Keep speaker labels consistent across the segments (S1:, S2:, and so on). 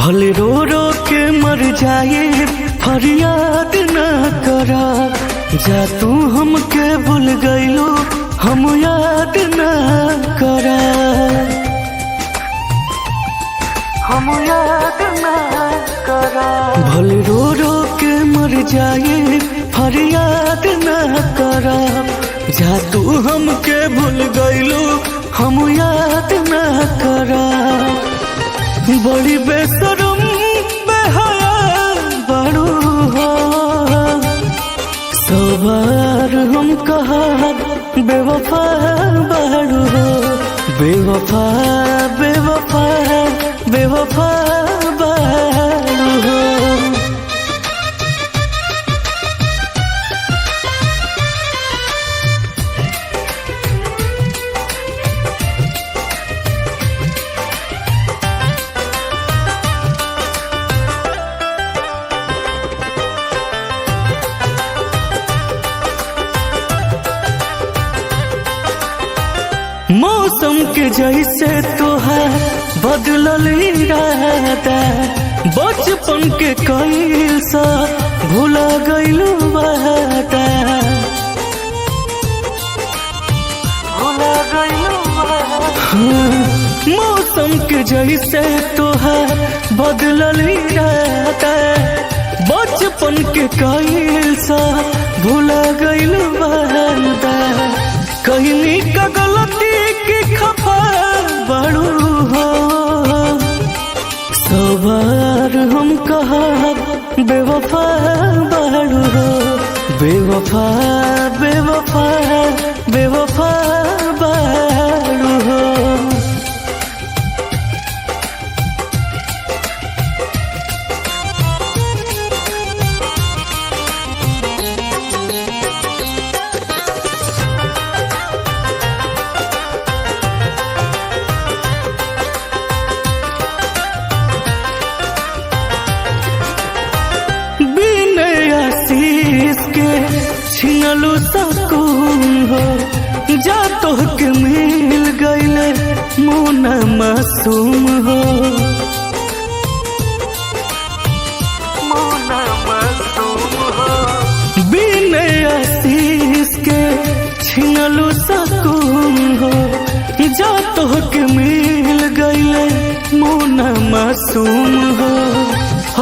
S1: भले रो रो के मर जाए फरियाद न करा। जा तू हमके भूल गईलो हम याद न करा। हम याद न करा। भले रो रो के मर जाए फरियाद न करा। जा तू हमके भूल गईलो हम याद न करा। बड़ी बेशरम बेहया बड़ू हो। सवार हम कहा बेवफा बड़ू हो। बेवफा बेवफा बेवफा बड़ू हो। मौसम के जैसे तोहार बदलल इरादा। बचपन के कईल सा भुला गईलू वादा। भुला गईलू वादा। मौसम के जैसे तोहार बदलल इरादा। बचपन के कईल सा भुला गईलू वादा। कहीं का गलती की खफा बड़ू हो। सवार हम कहा बेवफा बड़ू हो। बेवफा बेवफा बेवफा बड़ू हो। छिनलू सकून हो। जा तोहके मिल गईले मोना मासूम हो। मोना मासूम हो। बिना आशीष के छिनलू सकून हो। जा तोहके मिल गईले मोना मासूम हो।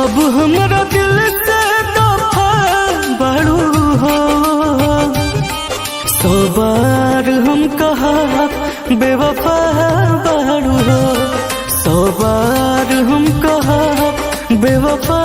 S1: अब हमरा दिल से दफा बड़ू हो। सवार हम कहा बेवफा बड़ू हो। सवार हम कहा बेवफा